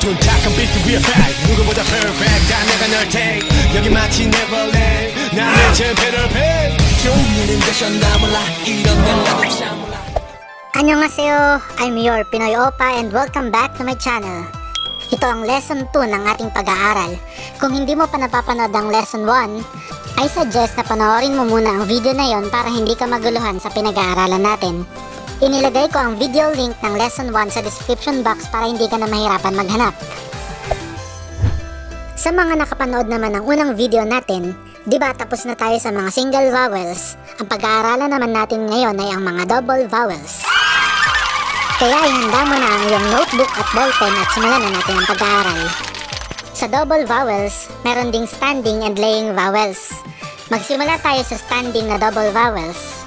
둔탁한 beat 위에 fake 누구보다 perfect 다 내가 널 take 여기 마치 Neverland 나는 챔피언을 팩 좋은 일은 되셨나 몰라 이런 멜로디 참 몰라. Annyeonghaseyo, I'm your Pinoy Opa and welcome back to my channel. Ito ang lesson 2 ng ating pag-aaral. Kung hindi mo pa napapanood ang lesson 1, I suggest na panoorin mo muna ang video na yon para hindi ka maguluhan sa pinag-aaralan natin. Inilagay ko ang video link ng lesson 1 sa description box para hindi ka na mahirapan maghanap. Sa mga nakapanood naman ng unang video natin, di ba tapos na tayo sa mga single vowels? Ang pag-aaralan naman natin ngayon ay ang mga double vowels. Kaya ihanda mo na ang iyong notebook at ballpen at simulan na natin ang pag-aaral. Sa double vowels, meron ding standing and laying vowels. Magsimula tayo sa standing na double vowels.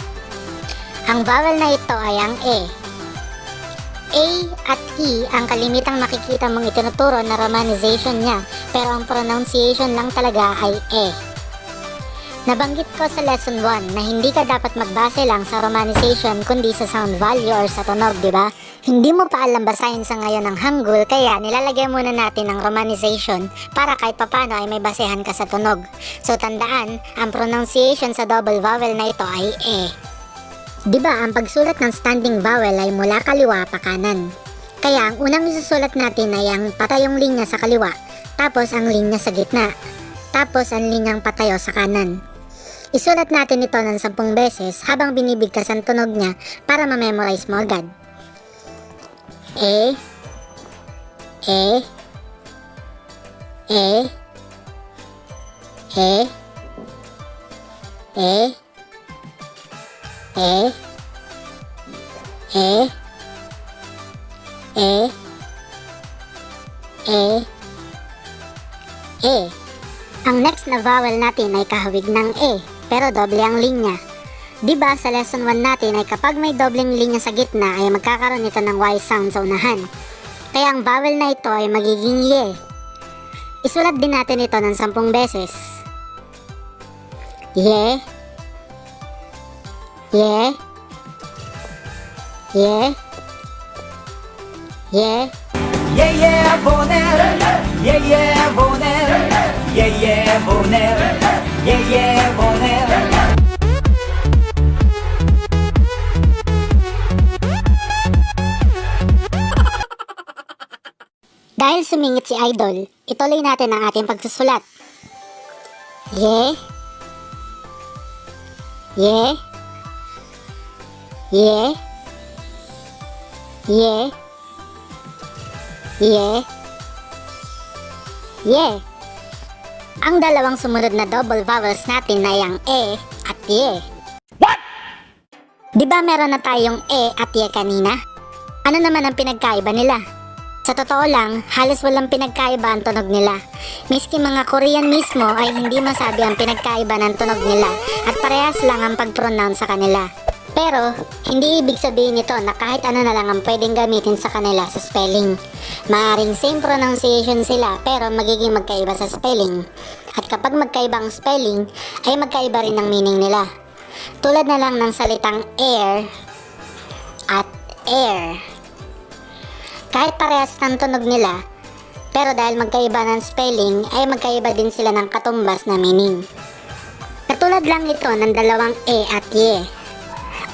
Ang vowel na ito ay ang E. A at E ang kalimitang makikita mong itinuturo na romanization niya, pero ang pronunciation lang talaga ay E. Nabanggit ko sa lesson 1 na hindi ka dapat magbase lang sa romanization kundi sa sound value or sa tunog, di ba? Hindi mo pa alam basahin sa ngayon ng Hangul, kaya nilalagay muna natin ang romanization para kahit papano ay may basehan ka sa tunog. So tandaan, ang pronunciation sa double vowel na ito ay E. Di ba ang pagsulat ng standing vowel ay mula kaliwa pa kanan? Kaya ang unang isusulat natin ay ang patayong linya sa kaliwa, tapos ang linya sa gitna, tapos ang linyang patayo sa kanan. Isulat natin ito ng 10 beses habang binibigkas ang tunog niya para ma-memorize mo agad. E, E, E, E, E, E, E, E, E, E. Ang next na vowel natin ay kahawig ng E, pero doble ang linya. Diba sa lesson 1 natin ay kapag may dobleng linya sa gitna ay magkakaroon ito ng Y sound sa unahan. Kaya ang vowel na ito ay magiging Ye. Isulat din natin ito ng 10 beses. Ye, Ye, Ye, Ye, Yeah yeah boner, yeah yeah boner, yeah yeah boner, yeah yeah boner. Dahil sumingit si Idol, ituloy natin ang ating pagsusulat. Ye, Ye, Ye, Ye, Ye, Ye. Ang dalawang sumunod na double vowels natin ay ang E at Ye. What? Diba meron na tayong E at Ye kanina? Ano naman ang pinagkaiba nila? Sa totoo lang, halos walang pinagkaiba ang tunog nila. Miski mga Korean mismo ay hindi masabi ang pinagkaiba ng tunog nila at parehas lang ang pag-pronounce sa kanila. Pero, hindi ibig sabihin nito na kahit ano na lang ang pwedeng gamitin sa kanila sa spelling. Maaring same pronunciation sila pero magiging magkaiba sa spelling. At kapag magkaiba ang spelling, ay magkaiba rin ang meaning nila. Tulad na lang ng salitang air at air. Kahit parehas ng tunog nila, pero dahil magkaiba ng spelling, ay magkaiba din sila ng katumbas na meaning. Katulad lang ito ng dalawang E at Ye.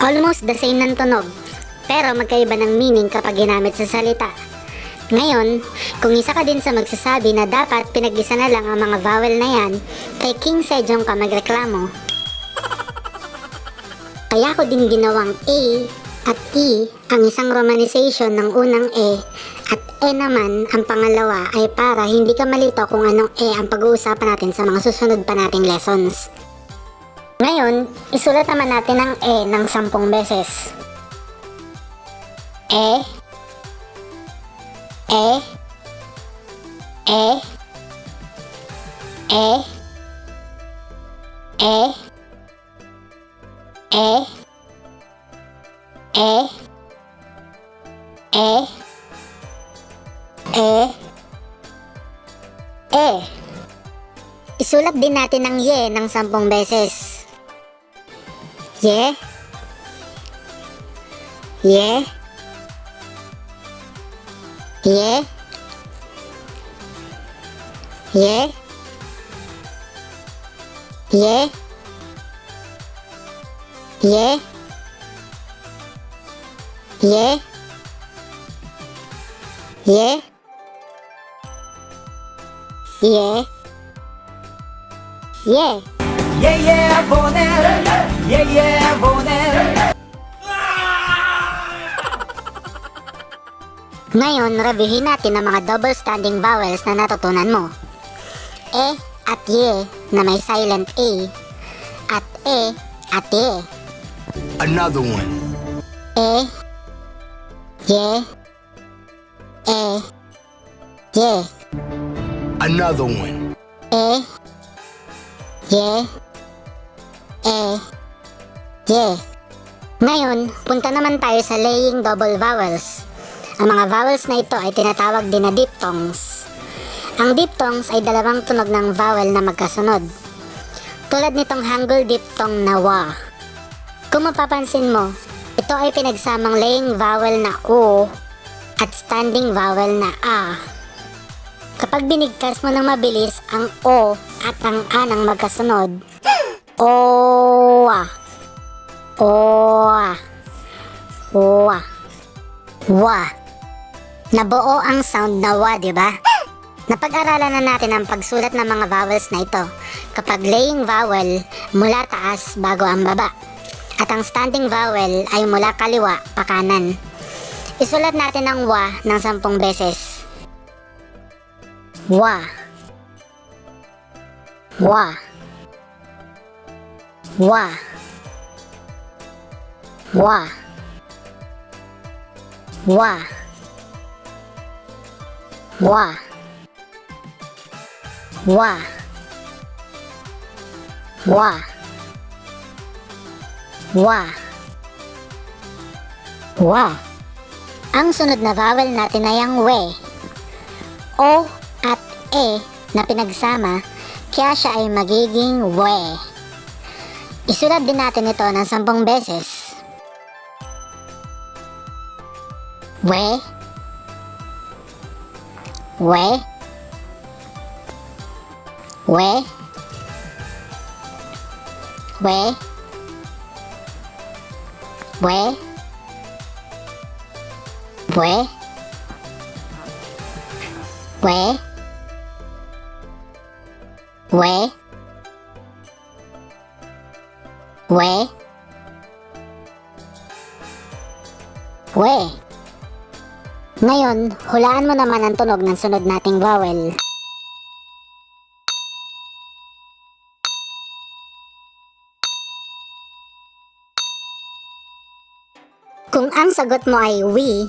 Almost the same ng tunog, pero magkaiba ng meaning kapag ginamit sa salita. Ngayon, kung isa ka din sa magsasabi na dapat pinag-isa na lang ang mga vowel na yan, kay King Sejong ka magreklamo. Kaya ko din ginawang A at E ang isang romanization ng unang E at E naman ang pangalawa ay para hindi ka malito kung anong E ang pag-uusapan natin sa mga susunod pa nating lessons. Ngayon, isulat naman natin ang E ng 10 beses. E, E, E, E, E, E, E, E, E, E. Isulat din natin ang Ye ng 10 beses. Ye, Ye, Ye, Ye. Ye. Ye. Ye. Ye. Ye. Ye. 예예 보내 예예 보내 Ngayon, reviewin natin ang mga double standing vowels na natutunan mo. E at ye na may silent A at E at ye. Another one. E, ye, e, ye. Another one. E, ye, e, ye. Ngayon, punta naman tayo sa laying double vowels. Ang mga vowels na ito ay tinatawag din na diphthongs. Ang diphthongs ay dalawang tunog ng vowel na magkasunod. Tulad nitong Hangul diphthong na wa. Kung mapapansin mo, ito ay pinagsamang laying vowel na o at standing vowel na a. Kapag binigkas mo ng mabilis ang o at ang a ng magkasunod, owa, owa, owa, wa. Nabuo ang sound na wa, di ba? Napag-aralan na natin ang pagsulat ng mga vowels na ito kapag laying vowel mula taas bago ang baba at ang standing vowel ay mula kaliwa pa kanan. Isulat natin ang wa ng 10 beses. Wa. Wa. Wa. Wa. Wa. Wa. Wa. Wa. Wa. Wa. Ang sunod na vowel natin ay ang we. O at e na pinagsama, kaya siya ay magiging we. Isulat din natin ito ng 10 beses. We. We. We. We. We. We. We. We. We. We. Ngayon, hulaan mo naman ang tunog ng sunod nating vowel. Kung ang sagot mo ay we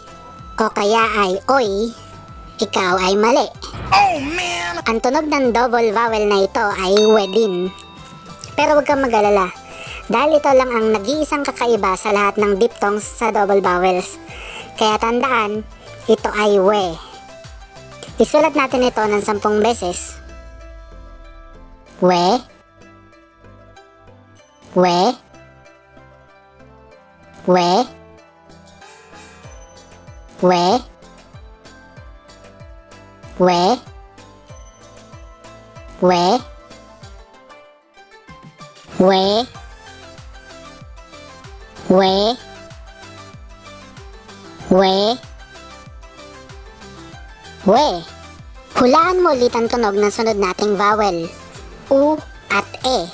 o kaya ay oy, ikaw ay mali. Oh man! Ang tunog ng double vowel na ito ay we din. Pero huwag kang mag-alala, dahil ito lang ang nag-iisang kakaiba sa lahat ng diphthongs sa double vowels. Kaya tandaan, ito ay we. Isulat natin ito ng 10 beses. We. We. We. We. We. We. We. We. We. We. Hulaan mo ulit ang tunog ng sunod nating vowel. U at e.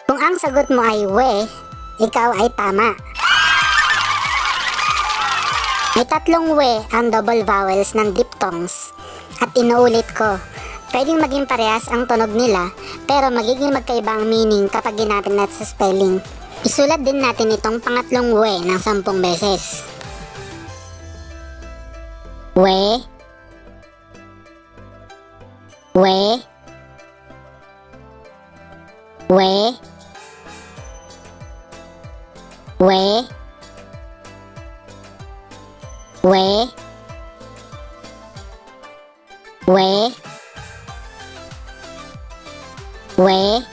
Kung ang sagot mo ay we, ikaw ay tama. May 3 we ang double vowels ng diphthongs. At inuulit ko, pwedeng maging parehas ang tunog nila, pero magiging magkaiba ang meaning kapag ginamit natin sa spelling. Isulat din natin itong pangatlong we ng 10 beses. We. We. We. We. We. We. We.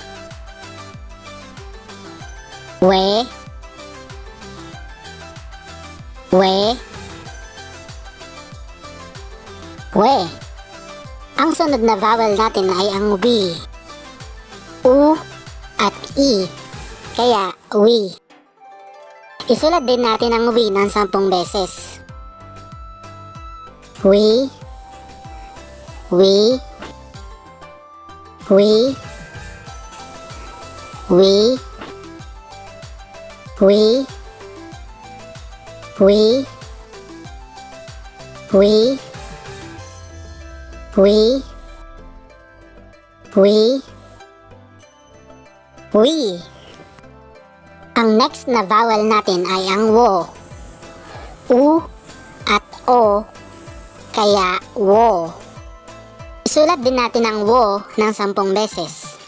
We. We. We. Ang sunod na vowel natin ay ang we. U at i. Kaya, we. Isulat din natin ang we ng 10 beses. We. We. We. We. We. We. We. We. We. We. Ang next na vowel natin ay ang wo. U at o, kaya wo. Isulat din natin ang wo ng 10 beses.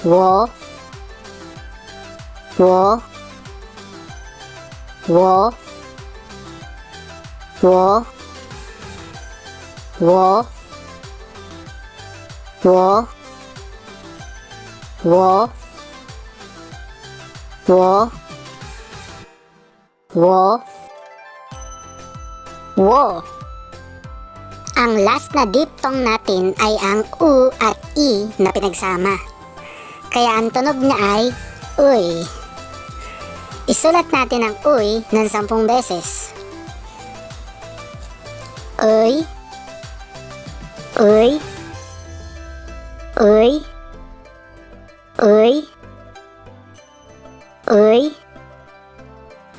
Wo. Wo. Wo. Wo. Wo. Wo. Wo. Wo. Wo. Wo. Ang last na diphthong natin ay ang u at i na pinagsama. Kaya ang tunog niya ay uy. Isulat natin ang uy ng 10 beses. Uy. Uy. Uy. Uy. Uy.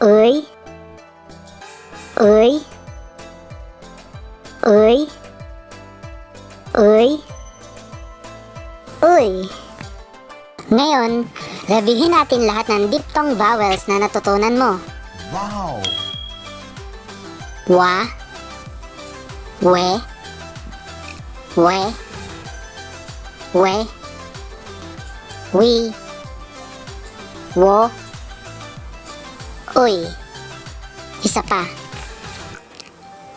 Uy. Uy. Uy. Uy. Uy. Ngayon, reviewin natin lahat ng diphthong vowels na natutunan mo. Wow! Wa. We. We. We. We. Wo. Uy. Isa pa.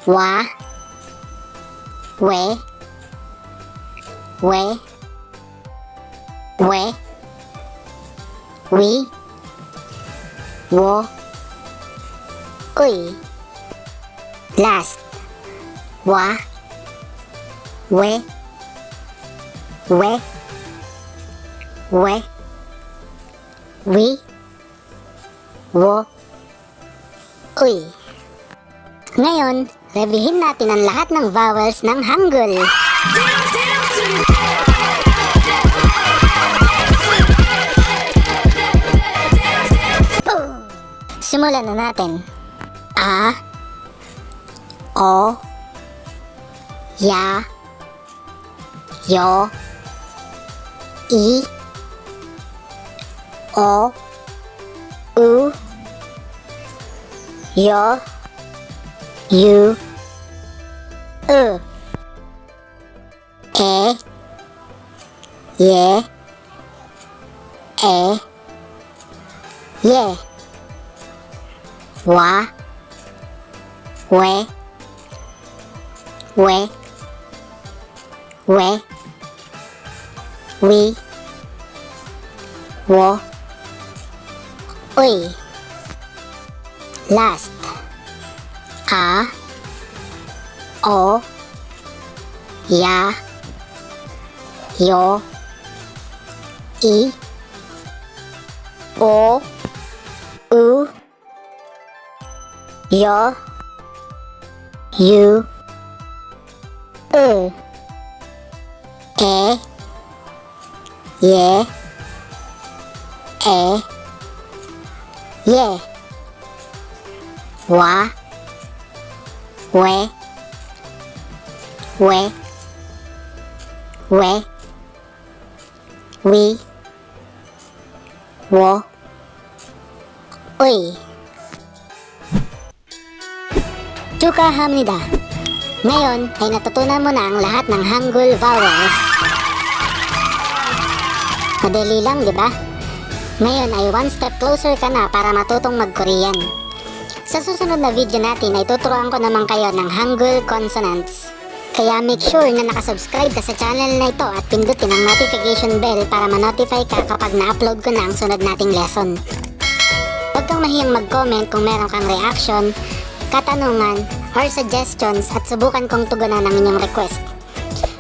Wa. We. We. We. We. Wo. Uy. Last. Wa. We. We. We. We. Wo. Uy. Ngayon, reviewin natin ang lahat ng vowels ng Hangul. Simulan na natin. A. O. Ya. Yo. I. O. U. Yo. U. E. Ye. Ye. Wa. We. We. We. We. Wo. Uy. Last. A. O. Ya. Yo. I. O. U. Yo. U. E. Ye. Ye. Wa. We. We. We. We. Wo. Uy. Chukkahamnida. Ngayon ay natutunan mo na ang lahat ng Hangul vowels. Madali lang, di ba? Ngayon ay one step closer ka na para matutong mag-Korean. Sa susunod na video natin ay tuturuan ko naman kayo ng Hangul consonants. Kaya make sure na nakasubscribe ka sa channel na ito at pindutin ang notification bell para ma-notify ka kapag na-upload ko na ang sunod nating lesson. Huwag kang mahiyang mag-comment kung meron kang reaction, katanungan, or suggestions at subukan kong tugunan ang inyong request.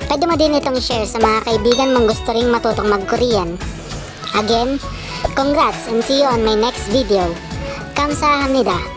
Pwede mo din itong share sa mga kaibigan mong gusto ring matutong mag-Korean. Again, congrats and see you on my next video. Kamsahamnida.